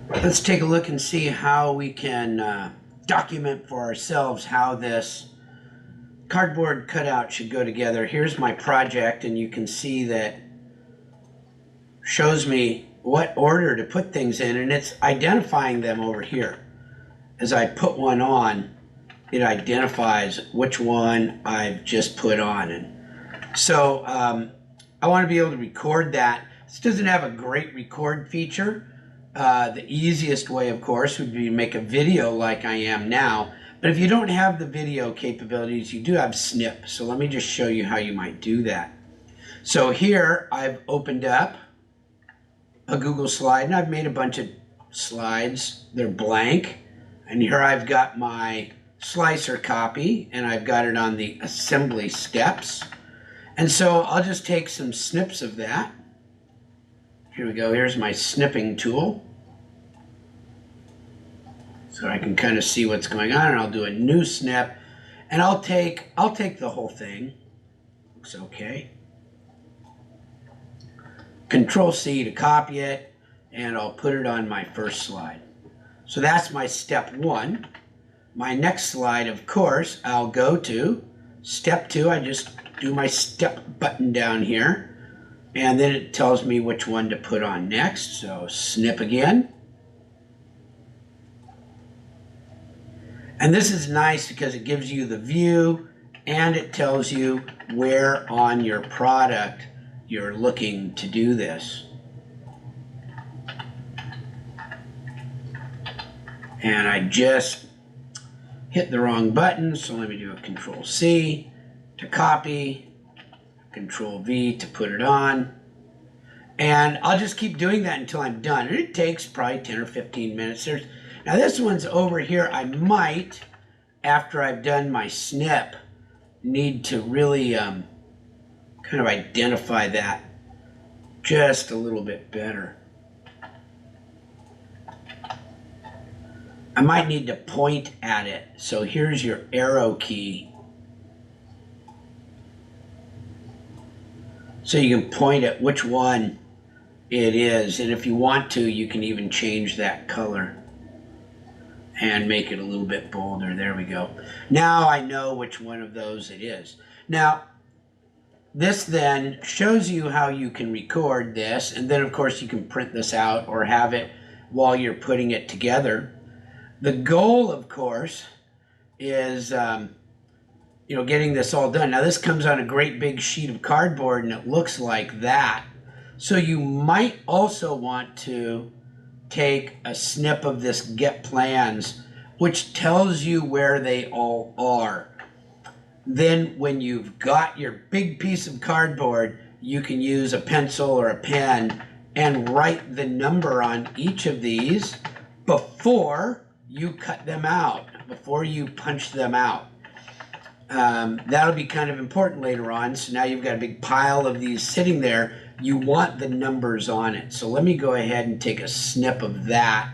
Let's take a look and see how we can document for ourselves how this cardboard cutout should go together. Here's my project, and you can see that shows me what order to put things in, and it's identifying them over here. As I put one on, it identifies which one I've just put on. And so I want to be able to record that. This doesn't have a great record feature. The easiest way, of course, would be to make a video like I am now. But if you don't have the video capabilities, you do have snip. So let me just show you how you might do that. So here I've opened up a Google slide, and I've made a bunch of slides. They're blank. And here I've got my slicer copy, and I've got it on the assembly steps. And so I'll just take some snips of that. Here we go. Here's my snipping tool. So I can kind of see what's going on, and I'll do a new snip, and I'll take the whole thing. Looks okay. Control C to copy it, and I'll put it on my first slide. So that's my step one. My next slide, of course, I'll go to step two. I just do my step button down here, and then it tells me which one to put on next. So snip again. And this is nice because it gives you the view, and it tells you where on your product you're looking to do this. And I just hit the wrong button, so let me do a Control C to copy, Control V to put it on. And I'll just keep doing that until I'm done. And it takes probably 10 or 15 minutes. Now this one's over here. I might, after I've done my snip, need to really kind of identify that just a little bit better. I might need to point at it. So here's your arrow key. So you can point at which one it is. And if you want to, you can even change that color and make it a little bit bolder. There we go. Now I know which one of those it is. Now, this then shows you how you can record this, and then of course you can print this out or have it while you're putting it together. The goal, of course, is getting this all done. Now this comes on a great big sheet of cardboard, and it looks like that. So you might also want to take a snip of this Get Plans, which tells you where they all are. Then when you've got your big piece of cardboard, you can use a pencil or a pen and write the number on each of these before you cut them out, before you punch them out. That'll be kind of important later on. So now you've got a big pile of these sitting there. You want the numbers on it. So let me go ahead and take a snip of that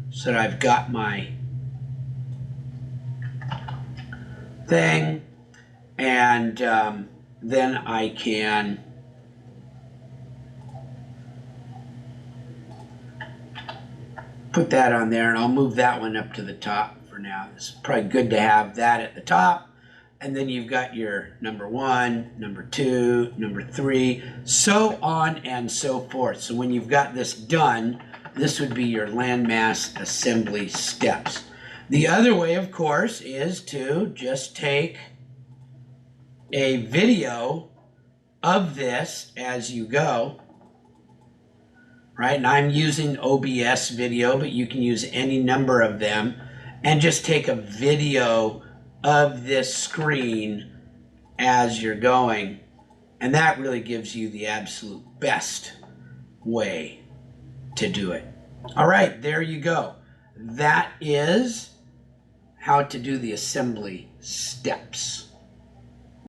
so that I've got my thing, and then I can put that on there, and I'll move that one up to the top for now. It's probably good to have that at the top. And then you've got your number 1, number 2, number 3, so on and so forth. So when you've got this done, this would be your landmass assembly steps. The other way, of course, is to just take a video of this as you go. Right? And I'm using OBS video, but you can use any number of them, and just take a video of this screen as you're going, and that really gives you the absolute best way to do it. All right, there you go. That is how to do the assembly steps.